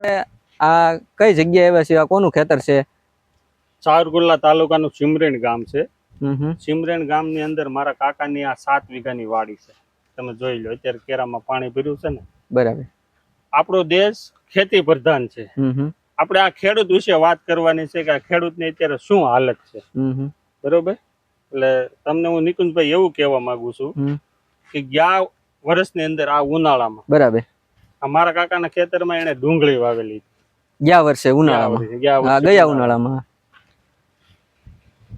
આ કઈ જગ્યાએ આવ્યા છે? આ કોનું ખેતર છે? સાવરકુંડલા તાલુકાનું સિમરેણ ગામ છે. સિમરેણ ગામની અંદર મારા કાકાની આ 7 વીઘાની વાડી છે. તમે જોઈ લો, અત્યારે કેરામાં પાણી ભર્યું છે ને. બરાબર. આપણો દેશ ખેતી પ્રધાન છે. આપણે આ ખેડૂત વિશે વાત કરવાની છે કે આ ખેડૂતની અત્યારે શું હાલત છે. બરોબર. એટલે તમને હું નિકુંજભાઈ એવું કહેવા માંગુ છું કે ગયા વર્ષની અંદર આ ઉનાળામાં બરાબર મારા કાકાના ખેતરમાં એને ડુંગળી વાવેલી. ગયા વર્ષે ઉનાળામાં? ગયા ઉનાળામાં.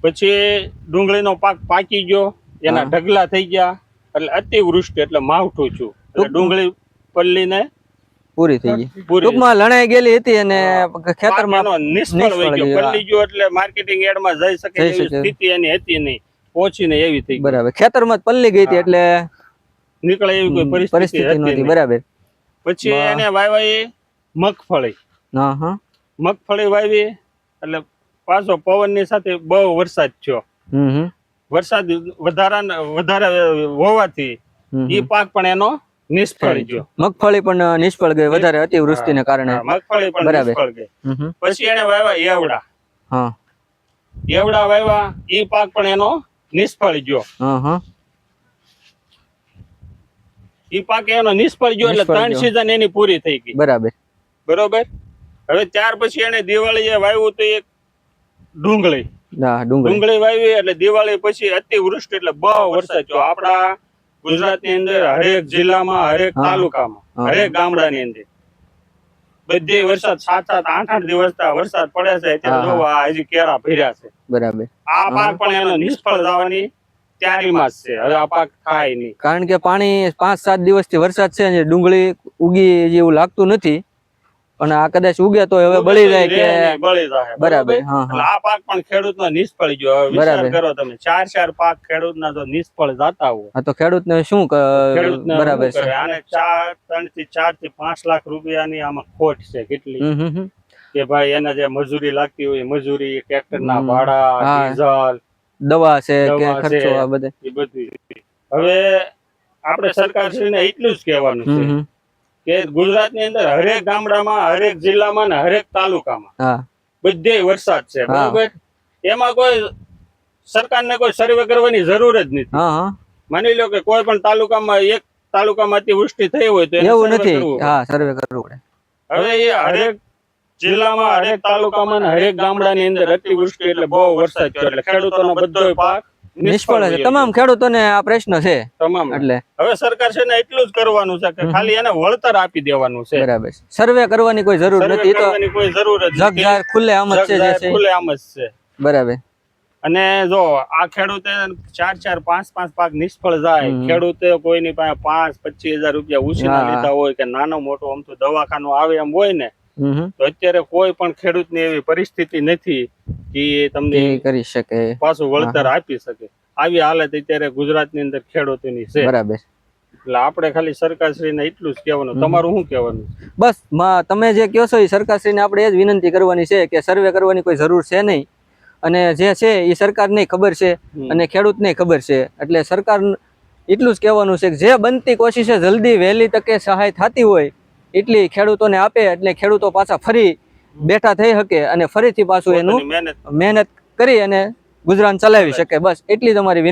પછી ડુંગળીનો પાક પાકી ગયો, એના ઢગલા થઈ ગયા, એટલે અતિવૃષ્ટિ એટલે માવઠું છું, એટલે ડુંગળી પલ્લીને પૂરી થઈ ગઈ. ટૂંકમાં લણાઈ ગયેલી હતી અને ખેતરમાં નિષ્ફળ થઈ ગયો. પલ્લી ગયો એટલે માર્કેટિંગ એડમાં જઈ શકે એવી સ્થિતિ એની હતી નહીં, પહોંચી ને એવી થઈ. બરાબર. ખેતરમાં જ પલ્લી ગઈ હતી એટલે નીકળે એવી કોઈ પરિસ્થિતિ નહોતી. બરાબર. પછી એને વાવી મગફળી. મગફળી વાવી એટલે પાછો પવનની સાથે બહુ વરસાદ થયો. વરસાદ વધારે હોવાથી એ પાક પણ એનો નિષ્ફળ ગયો. મગફળી પણ નિષ્ફળ ગઈ વધારે અતિવૃષ્ટિને કારણે. મગફળી પણ નિષ્ફળ ગઈ. પછી એને વાવ્યા એવડા. એવડા વાવ્યા, એ પાક પણ એનો નિષ્ફળ ગયો. એ પાક એનો નિષ્ફળ ગયો એટલે 3 સીઝન એની પૂરી થઈ ગઈ. બરોબર. હવે ત્યાર પછી એને દિવાળીએ વાવ્યું તો એક ડુંગળી. ડુંગળી વાવી એટલે દિવાળી પછી અતિવૃષ્ટિ એટલે બહુ વરસાદ થયો. આપણા ગુજરાતની અંદર હરેક જિલ્લામાં, હરેક તાલુકામાં, હરેક ગામડાની અંદર બધી વરસાદ 7-7, 8-8 દિવસ વરસાદ પડે છે. અત્યારે જો આ હજી કેરા ભર્યા છે. બરાબર. આ પાક પણ એનો નિષ્ફળ જવાની તૈયારીમાં જ છે. હવે આ પાક થાય નહીં, કારણ કે પાણી 5-7 દિવસથી વરસાદ છે ને ડુંગળી ઉગી જેવું લાગતું નથી. પણ આ કદાચ ઉગે તો હવે બળી જાય કે બળી જાય. બરાબર. આ પાક પણ ખેડૂતનો નિષ્ફળ ગયો. વિચાર કરો તમે, 4 પાક ખેડૂતના જો નિષ્ફળ જતા હોય તો ખેડૂતને શું? બરાબર છે. આને 3 થી 4 થી 5 લાખ રૂપિયાની આમાં ખોટ છે. કેટલી કે ભાઈ એને જે મજૂરી લાગતી હોય, મજૂરી, ટ્રેક્ટરના ભાડા, ડીઝલ, દવા છે કે ખર્ચો, આ બધે એ બધું. હવે આપણે સરકારશ્રીને એટલું જ કહેવાનું છે કે ગુજરાતની અંદર હરેક ગામડામાં, હરેક જિલ્લામાં ને હરેક તાલુકામાં બધે વરસાદ છે. બરાબર. એમાં કોઈ સરકારને કોઈ સર્વે કરવાની જરૂર જ નથી. માની લો કે કોઈ પણ તાલુકામાં, એક તાલુકામાં અતિવૃષ્ટિ થઈ હોય તો એવું નથી, સર્વે કરવું પડે. હવે એ હરેક જિલ્લામાં, હરેક તાલુકામાં ને હરેક ગામડાની અંદર અતિવૃષ્ટિ એટલે બહુ વરસાદ થયો એટલે ખેડૂતોનો બધો પાક નિષ્ફળ છે. તમામ ખેડૂતોને આ પ્રશ્ન છે. તમામ. એટલે હવે સરકાર છે ને એટલું જ કરવાનું છે કે ખાલી એને વળતર આપી દેવાનું છે. બરાબર. સર્વે કરવાની કોઈ જરૂર નથી. તો કોઈ જરૂર જ જગ જાહેર ખુલ્લે આમ જ છે. ખુલ્લે આમ જ છે. બરાબર. અને જો આ ખેડૂતે 4-4, 5-5 પાક નિષ્ફળ જાય, ખેડૂતે કોઈની પાસે 5-25 હજાર રૂપિયા ઉછીના લીધા હોય કે નાનો મોટો આમ તો દવાખાનું આવે એમ હોય ને, તો અત્યારે કોઈ પણ ખેડૂતની એવી પરિસ્થિતિ નથી કે તમને કરી શકે, પાછું વળતર આપી શકે. આવી હાલત અત્યારે ગુજરાતની અંદર ખેડૂતોની છે. બરાબર. એટલે આપણે ખાલી સરકારશ્રીને એટલું જ કહેવાનું. તમારું શું કહેવાનું? બસ તમે જે કહો છો એ સરકારશ્રીને આપણે એ જ વિનંતી કરવાની છે કે સર્વે કરવાની કોઈ જરૂર છે નહીં, અને જે છે એ સરકારને ખબર છે અને ખેડૂતને ખબર છે. એટલે સરકાર એટલું જ કહેવાનું છે કે જે બનતી કોશિશે જલ્દી વહેલી તકે સહાય થતી હોય એટલી ખેડૂતોને આપે, એટલે ખેડૂતો પાછા ફરી બેઠા થઈ શકે અને ફરીથી પાછું એનું મહેનત કરી અને ગુજરાન ચલાવી શકે. બસ એટલી જ અમારી